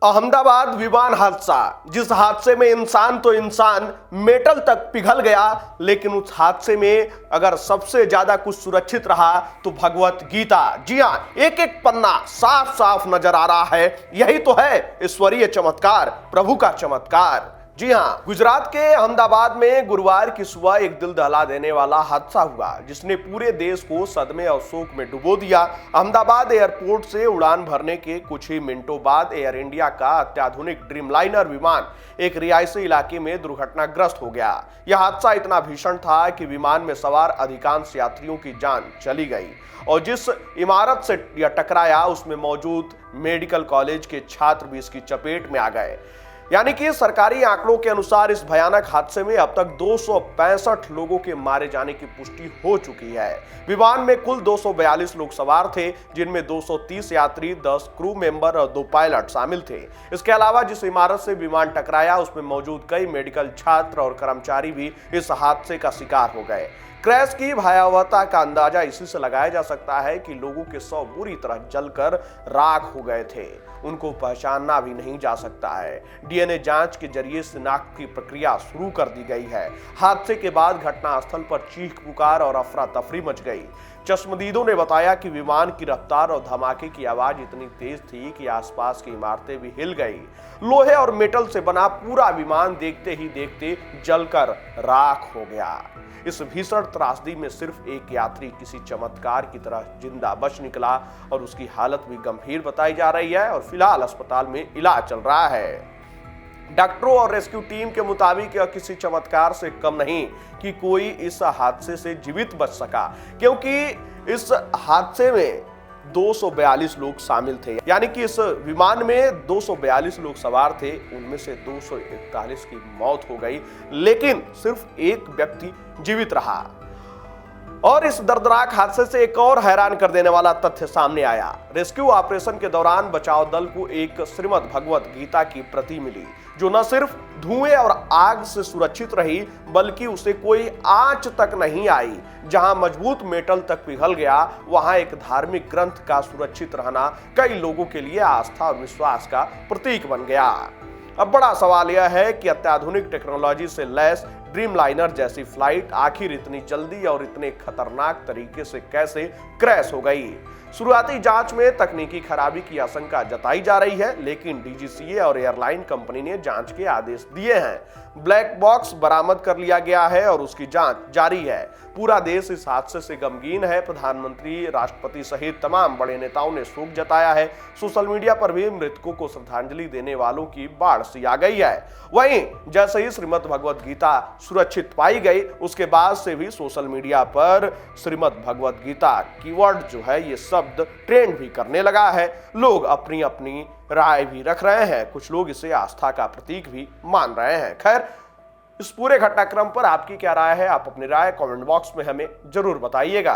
अहमदाबाद विमान हादसा, जिस हादसे में इंसान तो इंसान मेटल तक पिघल गया, लेकिन उस हादसे में अगर सबसे ज्यादा कुछ सुरक्षित रहा तो भगवत गीता। जी हां, एक एक पन्ना साफ साफ नजर आ रहा है। यही तो है ईश्वरीय चमत्कार, प्रभु का चमत्कार। जी हां, गुजरात के अहमदाबाद में गुरुवार की सुबह एक दिल दहला देने वाला हादसा हुआ, जिसने पूरे देश को सदमे और शोक में डुबो दिया। अहमदाबाद एयरपोर्ट से उड़ान भरने के कुछ ही मिनटों बाद एयर इंडिया का अत्याधुनिक ड्रीमलाइनर विमान एक रिहायशी इलाके में दुर्घटनाग्रस्त हो गया। यह हादसा इतना भीषण था कि विमान में सवार अधिकांश यात्रियों की जान चली गई और जिस इमारत से यह टकराया उसमें मौजूद मेडिकल कॉलेज के छात्र भी इसकी चपेट में आ गए। यानी कि सरकारी आंकड़ों के अनुसार इस भयानक हादसे में अब तक 265 लोगों के मारे जाने की पुष्टि हो चुकी है। विमान में कुल 242 लोग सवार थे, जिनमें 230 यात्री, 10 क्रू मेंबर और 2 पायलट शामिल थे। इसके अलावा जिस इमारत से विमान टकराया उसमें मौजूद कई मेडिकल छात्र और कर्मचारी भी इस हादसे का शिकार हो गए। क्रैश की भयावहता का अंदाजा इसी से लगाया जा सकता है कि लोगों के शव बुरी तरह जलकर राख हो गए थे। उनको पहचानना भी नहीं जा सकता है। डीएनए जांच के जरिए शिनाख्त की प्रक्रिया शुरू कर दी गई है। हादसे के बाद घटनास्थल पर चीख पुकार और अफरा तफरी मच गई। चश्मदीदों ने बताया कि विमान की रफ्तार और धमाके की आवाज इतनी तेज थी कि आसपास की इमारतें भी हिल गई। लोहे और मेटल से बना पूरा विमान देखते ही देखते जलकर राख हो गया। इस भीषण त्रासदी में सिर्फ एक यात्री किसी चमत्कार की तरह जिंदा बच निकला और उसकी हालत भी गंभीर बताई जा रही है और फिलहाल अस्पताल में इलाज चल रहा है। डॉक्टरों और रेस्क्यू टीम के मुताबिक यह किसी चमत्कार से कम नहीं कि कोई इस हादसे से जीवित बच सका, क्योंकि इस हादसे में 242 लोग शामिल थे। यानी कि इस विमान में 242 लोग सवार थे, उनमें से 241 की मौत हो गई, लेकिन सिर्फ एक व्यक्ति जीवित रहा। और इस दर्दनाक हादसे से एक और हैरान कर देने वाला तथ्य सामने आया। रेस्क्यू ऑपरेशन के दौरान बचाव दल को एक श्रीमद् भगवत गीता की प्रति मिली, जो न सिर्फ धुएं और आग से सुरक्षित रही, बल्कि उसे कोई आंच तक नहीं आई। जहां मजबूत मेटल तक पिघल गया, वहां एक धार्मिक ग्रंथ का सुरक्षित रहना कई लोगों के लिए आस्था और विश्वास का प्रतीक बन गया। अब बड़ा सवाल यह है कि अत्याधुनिक टेक्नोलॉजी से लैस ड्रीमलाइनर जैसी फ्लाइट आखिर इतनी जल्दी और इतने खतरनाक तरीके से कैसे क्रैश हो गई। शुरुआती जांच में तकनीकी खराबी की आशंका जताई जा रही है, लेकिन डीजीसीए और एयरलाइन कंपनी ने जांच के आदेश दिए हैं। ब्लैक बॉक्स बरामद कर लिया गया है और उसकी जांच जारी है। पूरा देश इस हादसे से गमगीन है। प्रधानमंत्री, राष्ट्रपति सहित तमाम बड़े नेताओं ने शोक जताया है। सोशल मीडिया पर भी मृतकों को श्रद्धांजलि देने वालों की बाढ़ सी आ गई है। वहीं जैसे ही श्रीमद् भगवत गीता सुरक्षित पाई गई, उसके बाद से भी सोशल मीडिया पर श्रीमद् भगवत गीता कीवर्ड जो है, ये शब्द ट्रेंड भी करने लगा है। लोग अपनी अपनी राय भी रख रहे हैं। कुछ लोग इसे आस्था का प्रतीक भी मान रहे हैं। खैर, इस पूरे घटनाक्रम पर आपकी क्या राय है? आप अपनी राय कमेंट बॉक्स में हमें जरूर बताइएगा।